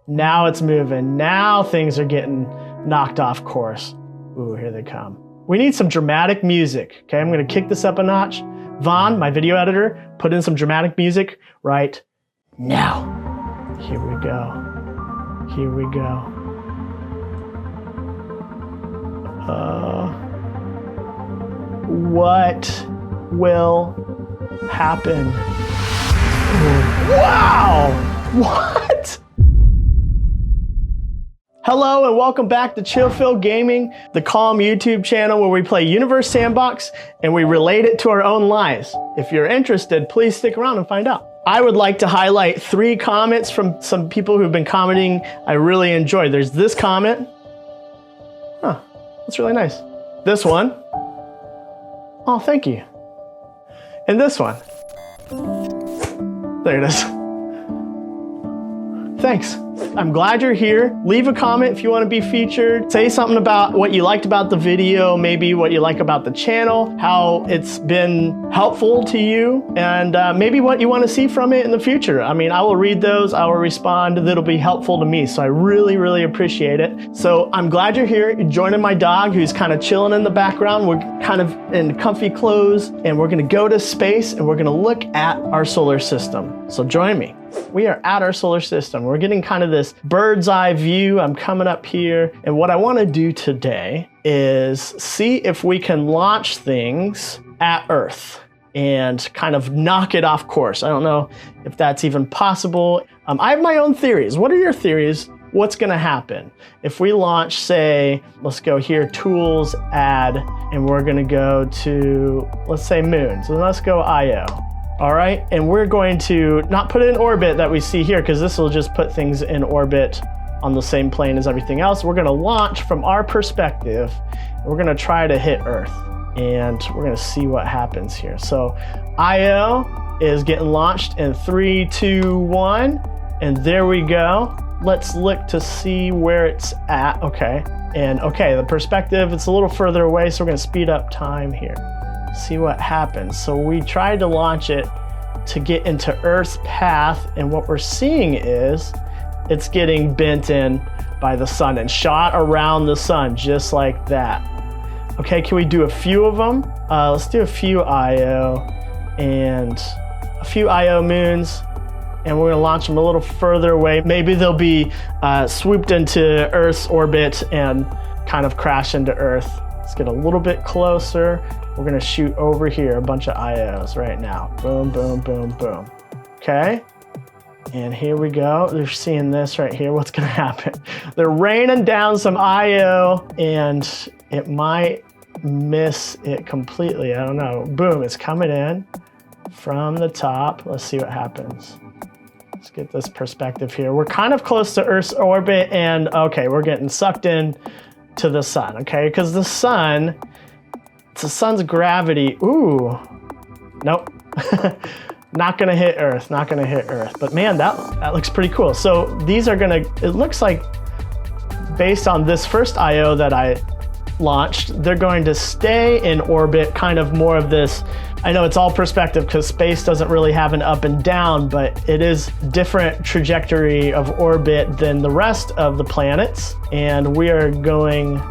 Now it's moving. Now things are getting knocked off course. Ooh, here they come. We need some dramatic music. Okay, I'm gonna kick this up a notch. Vaughn, my video editor, put in some dramatic music right now. Here we go. Here we go. What will happen? Wow! What? Hello and welcome back to Chillfield Gaming, the calm YouTube channel where we play Universe Sandbox and we relate it to our own lives. If you're interested, please stick around and find out. I would like to highlight 3 comments from some people who've been commenting I really enjoyed. There's this comment. Huh, that's really nice. This one. Oh, thank you. And this one. There it is. Thanks. I'm glad you're here. Leave a comment if you want to be featured. Say something about what you liked about the video, maybe what you like about the channel, how it's been helpful to you, and maybe what you want to see from it in the future. I mean, I will read those, I will respond, that'll be helpful to me. So I really, really appreciate it. So I'm glad you're here. You're joining my dog who's kind of chilling in the background. We're kind of in comfy clothes and we're gonna go to space and we're gonna look at our solar system. So join me. We are at our solar system. We're getting kind of this bird's eye view. I'm coming up here. And what I want to do today is see if we can launch things at Earth and kind of knock it off course. I don't know if that's even possible. I have my own theories. What are your theories? What's going to happen if we launch, say, let's go here, tools, add, and we're going to go to, let's say, moon. So let's go IO. All right, and we're going to not put it in orbit that we see here because this will just put things in orbit on the same plane as everything else. We're gonna launch from our perspective. And we're gonna try to hit Earth and we're gonna see what happens here. So IO is getting launched in 3, 2, 1, and there we go. Let's look to see where it's at. Okay, and okay, the perspective, it's a little further away, so we're gonna speed up time here. See what happens. So we tried to launch it to get into Earth's path, and what we're seeing is it's getting bent in by the sun and shot around the sun just like that. Okay, can we do a few of them? Let's do a few IO and a few IO moons, and we're gonna launch them a little further away. Maybe they'll be swooped into Earth's orbit and kind of crash into Earth. Let's get a little bit closer. We're gonna shoot over here, a bunch of IOs right now. Boom, boom, boom, boom. Okay, and here we go. They're seeing this right here. What's gonna happen? They're raining down some IO and it might miss it completely. I don't know. Boom, it's coming in from the top. Let's see what happens. Let's get this perspective here. We're kind of close to Earth's orbit and okay, we're getting sucked in to the sun, okay? Because the sun's gravity, ooh, nope. Not gonna hit Earth, not gonna hit Earth. But man, that looks pretty cool. So these are gonna, it looks like based on this first IO that I launched, they're going to stay in orbit, kind of more of this, I know it's all perspective because space doesn't really have an up and down, but it is different trajectory of orbit than the rest of the planets. And we are going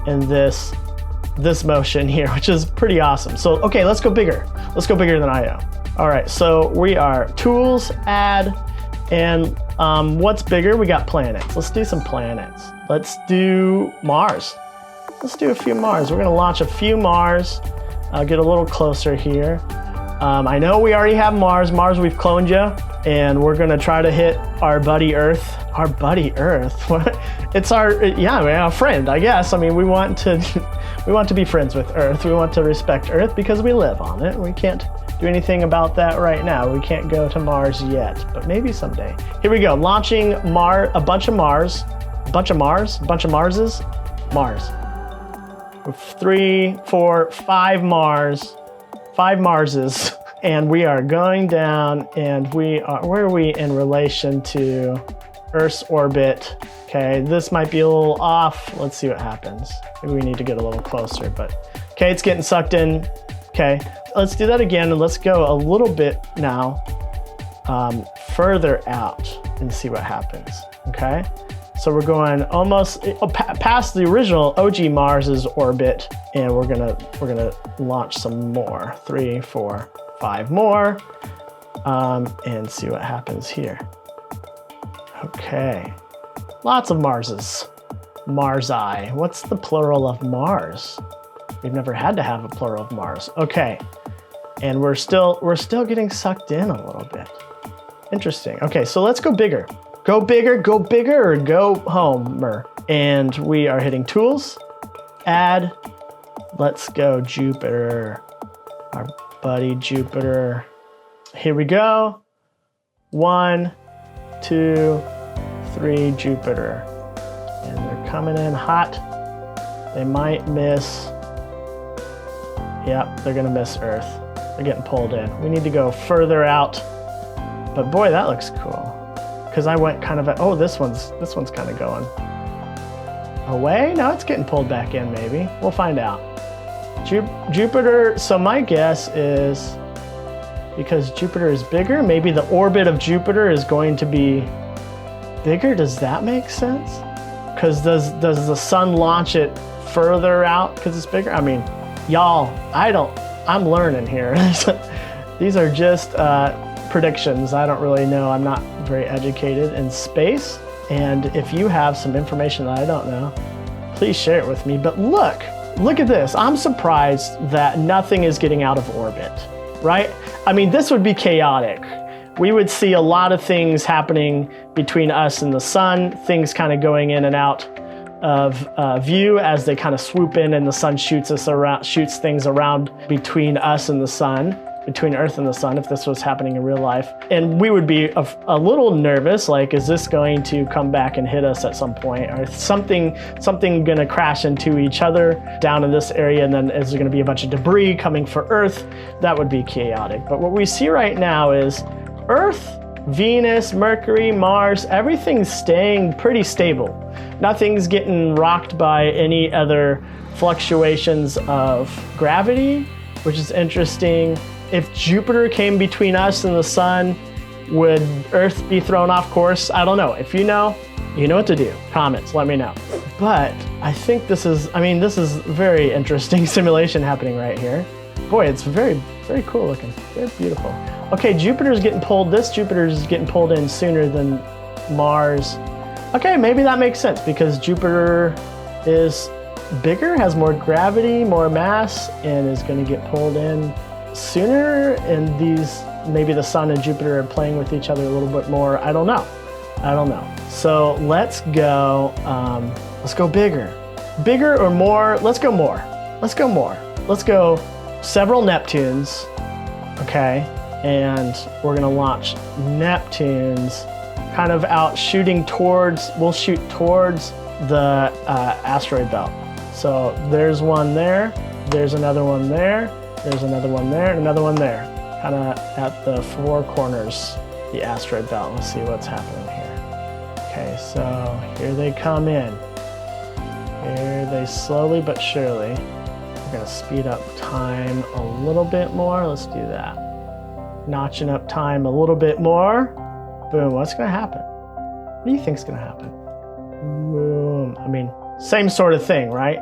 in this motion here, which is pretty awesome. So, okay, let's go bigger. Let's go bigger than IO. All right, so we are tools, add, and what's bigger? We got planets. Let's do some planets. Let's do Mars. Let's do a few Mars. We're gonna launch a few Mars. I'll get a little closer here. I know we already have Mars. Mars, we've cloned you, and we're gonna try to hit our buddy Earth. Our buddy Earth? It's our, yeah, our friend, I guess. I mean, we want to be friends with Earth. We want to respect Earth because we live on it. We can't do anything about that right now. We can't go to Mars yet, but maybe someday. Here we go, launching a bunch of Marses. Mars. 3, 4, 5 Marses, and we are going down, and where are we in relation to Earth's orbit? Okay, this might be a little off. Let's see what happens. Maybe we need to get a little closer, but okay, it's getting sucked in. Okay, let's do that again, and let's go a little bit now further out. and see what happens, okay? So we're going almost past the original OG Mars's orbit, and we're gonna launch some more. 3, 4, 5 more, and see what happens here. Okay, lots of Marses. Mars-I. What's the plural of Mars? We've never had to have a plural of Mars. Okay, and we're still getting sucked in a little bit. Interesting. Okay, so let's go bigger. Go bigger, or go homer. And we are hitting tools, add. Let's go Jupiter, our buddy Jupiter. Here we go. 1, 2, 3, Jupiter. And they're coming in hot. They might miss. Yep, they're gonna miss Earth. They're getting pulled in. We need to go further out. But boy, that looks cool. Because I went kind of, oh, this one's kind of going away. Now it's getting pulled back in, maybe. We'll find out. Jupiter, so my guess is, because Jupiter is bigger, maybe the orbit of Jupiter is going to be bigger. Does that make sense? Because does the sun launch it further out because it's bigger? I mean, y'all, I'm learning here. These are just predictions. I don't really know. I'm not very educated in space. And if you have some information that I don't know, please share it with me. But look at this. I'm surprised that nothing is getting out of orbit, right? I mean, this would be chaotic. We would see a lot of things happening between us and the sun, things kind of going in and out of view as they kind of swoop in, and the sun shoots things around between us and the sun, between Earth and the sun, if this was happening in real life. And we would be a little nervous, like, is this going to come back and hit us at some point? Or something gonna crash into each other down in this area, and then is there gonna be a bunch of debris coming for Earth? That would be chaotic. But what we see right now is Earth, Venus, Mercury, Mars, everything's staying pretty stable. Nothing's getting rocked by any other fluctuations of gravity, which is interesting. If Jupiter came between us and the sun, would Earth be thrown off course? I don't know. If you know what to do. Comments, let me know. But I think this is very interesting simulation happening right here. Boy, it's very, very cool looking, very beautiful. Okay, Jupiter's getting pulled in sooner than Mars. Okay, maybe that makes sense because Jupiter is bigger, has more gravity, more mass, and is gonna get pulled in sooner, and maybe the sun and Jupiter are playing with each other a little bit more. I don't know. So let's go bigger or more. Let's go more. Let's go several Neptunes, okay? And we're gonna launch Neptunes kind of out we'll shoot towards the asteroid belt. So there's one there, there's another one there, there's another one there, and another one there. Kind of at the 4 corners, the asteroid belt. Let's see what's happening here. Okay, so here they come in. Here they slowly but surely. We're gonna speed up time a little bit more. Let's do that. Notching up time a little bit more. Boom, what's gonna happen? What do you think's gonna happen? Boom, I mean, same sort of thing, right?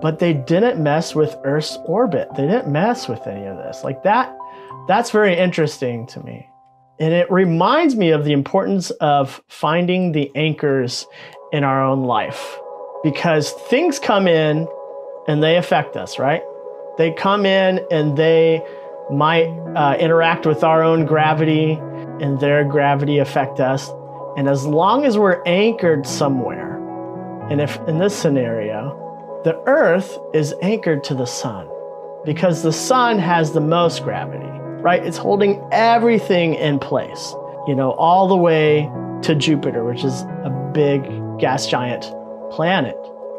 But they didn't mess with Earth's orbit. They didn't mess with any of this. Like that's very interesting to me. And it reminds me of the importance of finding the anchors in our own life, because things come in and they affect us, right? They come in and they might interact with our own gravity, and their gravity affect us. And as long as we're anchored somewhere, and if in this scenario, the Earth is anchored to the sun because the sun has the most gravity, right? It's holding everything in place, all the way to Jupiter, which is a big gas giant planet.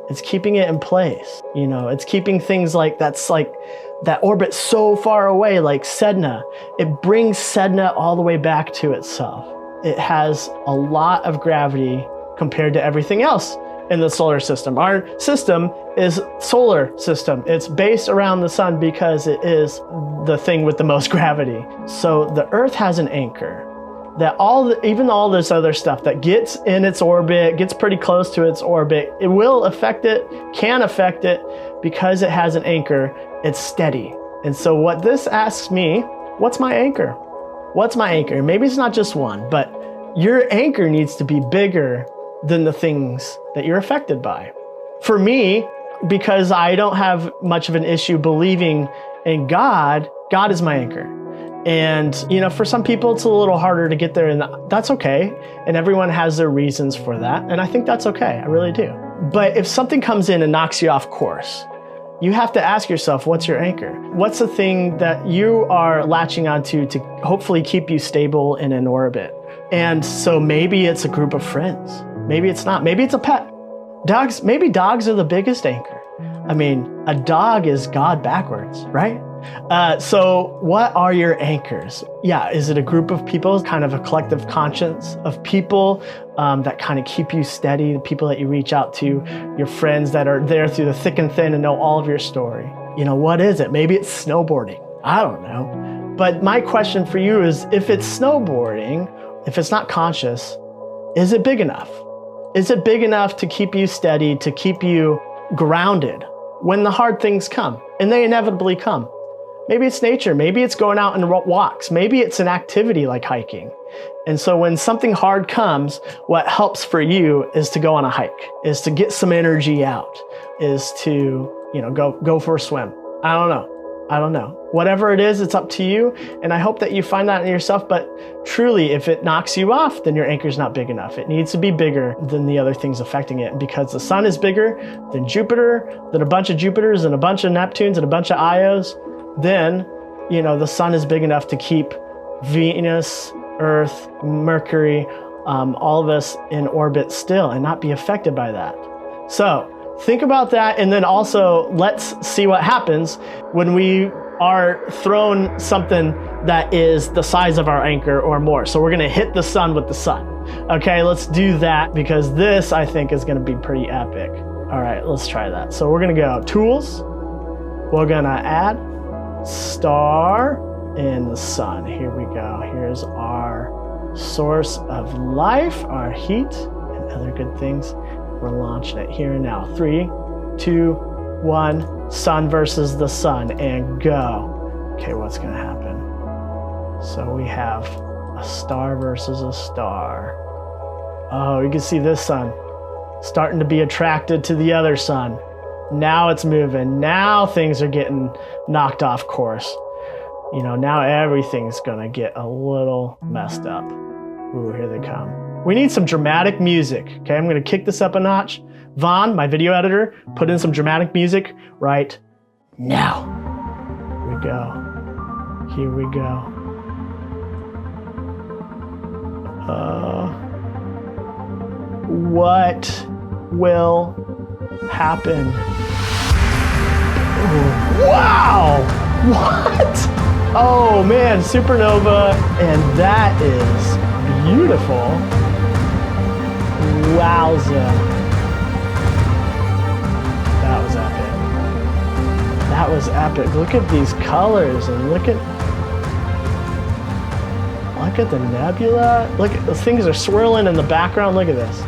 It's keeping it in place. It's keeping things like that orbit so far away, like Sedna. It brings Sedna all the way back to itself. It has a lot of gravity compared to everything else in the solar system. Our system is solar system. It's based around the sun because it is the thing with the most gravity. So the Earth has an anchor. that even all this other stuff that gets in its orbit, gets pretty close to its orbit, it will affect it, can affect it, because it has an anchor. It's steady. And so what this asks me, what's my anchor? What's my anchor? Maybe it's not just one, but your anchor needs to be bigger than the things that you're affected by. For me, because I don't have much of an issue believing in God, God is my anchor. And, for some people, it's a little harder to get there, and that's okay. And everyone has their reasons for that. And I think that's okay. I really do. But if something comes in and knocks you off course, you have to ask yourself, what's your anchor? What's the thing that you are latching onto to hopefully keep you stable in an orbit? And so maybe it's a group of friends. Maybe it's not. Maybe it's a pet. Maybe dogs are the biggest anchor. I mean, a dog is God backwards, right? So what are your anchors? Yeah, is it a group of people, kind of a collective conscience of people that kind of keep you steady, the people that you reach out to, your friends that are there through the thick and thin and know all of your story? What is it? Maybe it's snowboarding. I don't know. But my question for you is, if it's snowboarding, if it's not conscious, is it big enough? Is it big enough to keep you steady, to keep you grounded when the hard things come? And they inevitably come. Maybe it's nature. Maybe it's going out and walks. Maybe it's an activity like hiking. And so when something hard comes, what helps for you is to go on a hike, is to get some energy out, is to, go for a swim. I don't know. Whatever it is, it's up to you. And I hope that you find that in yourself. But truly, if it knocks you off, then your anchor's not big enough. It needs to be bigger than the other things affecting it. And because the sun is bigger than Jupiter, than a bunch of Jupiters and a bunch of Neptunes and a bunch of Ios, then, the sun is big enough to keep Venus, Earth, Mercury, all of us in orbit still and not be affected by that. So think about that. And then also, let's see what happens when we are thrown something that is the size of our anchor or more. So we're going to hit the sun with the sun. Okay, let's do that, because this, I think, is going to be pretty epic. All right, let's try that. So we're going to go Tools. We're going to add star in the sun. Here we go. Here's our source of life, our heat, and other good things. We're launching it here and now. 3, 2, 1. Sun versus the sun, and go. Okay, what's going to happen? So we have a star versus a star. Oh, you can see this sun starting to be attracted to the other sun. Now it's moving. Now things are getting knocked off course. Now everything's gonna get a little messed up. Ooh, here they come. We need some dramatic music. Okay, I'm gonna kick this up a notch. Vaughn, my video editor, put in some dramatic music right now. Here we go. Here we go. What will happen? Ooh, wow! What? Oh man, supernova, and that is beautiful. Wowza. That was epic. That was epic. Look at these colors, and look at the nebula. Look at the things are swirling in the background. Look at this.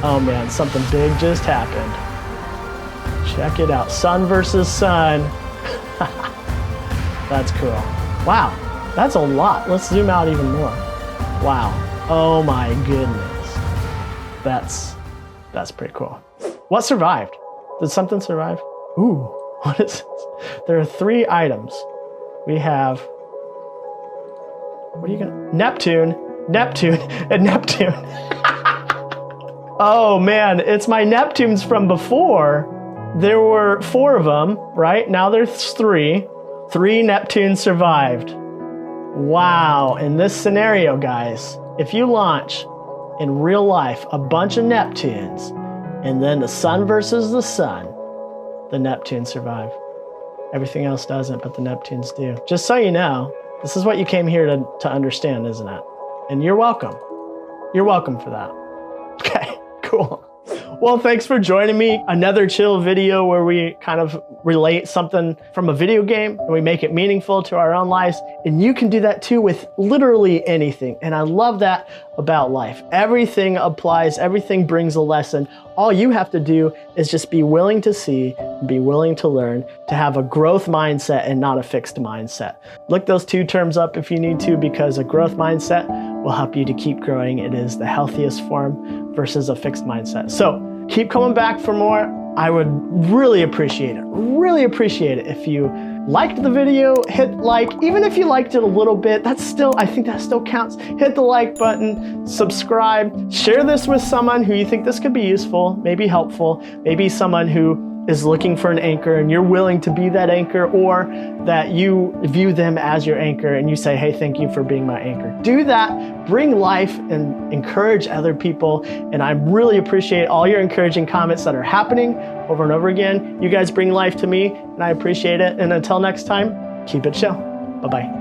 Oh man, something big just happened. Check it out. Sun versus sun. That's cool. Wow, that's a lot. Let's zoom out even more. Wow. Oh my goodness. That's pretty cool. What survived? Did something survive? Ooh, what is this? There are 3 items. We have, what are you gonna? Neptune, and Neptune. Oh man, it's my Neptunes from before. There were 4 of them, right? Now there's 3. 3 Neptunes survived. Wow, in this scenario, guys, if you launch in real life a bunch of Neptunes, and then the sun versus the sun, the Neptunes survive. Everything else doesn't, but the Neptunes do. Just so you know, this is what you came here to understand, isn't it? And you're welcome. You're welcome for that. Okay, cool. Well, thanks for joining me. Another chill video where we kind of relate something from a video game and we make it meaningful to our own lives. And you can do that too with literally anything. And I love that about life. Everything applies, everything brings a lesson. All you have to do is just be willing to see, be willing to learn, to have a growth mindset and not a fixed mindset. Look those two terms up if you need to, because a growth mindset will help you to keep growing. It is the healthiest form versus a fixed mindset. So keep coming back for more. I would really appreciate it if you liked the video, hit like. Even if you liked it a little bit, I think that still counts. Hit the like button, subscribe, share this with someone who you think this could be useful, maybe helpful, maybe someone who is looking for an anchor and you're willing to be that anchor, or that you view them as your anchor and you say, hey, thank you for being my anchor. Do that, bring life and encourage other people. And I really appreciate all your encouraging comments that are happening over and over again. You guys bring life to me and I appreciate it. And until next time, keep it chill. Bye-bye.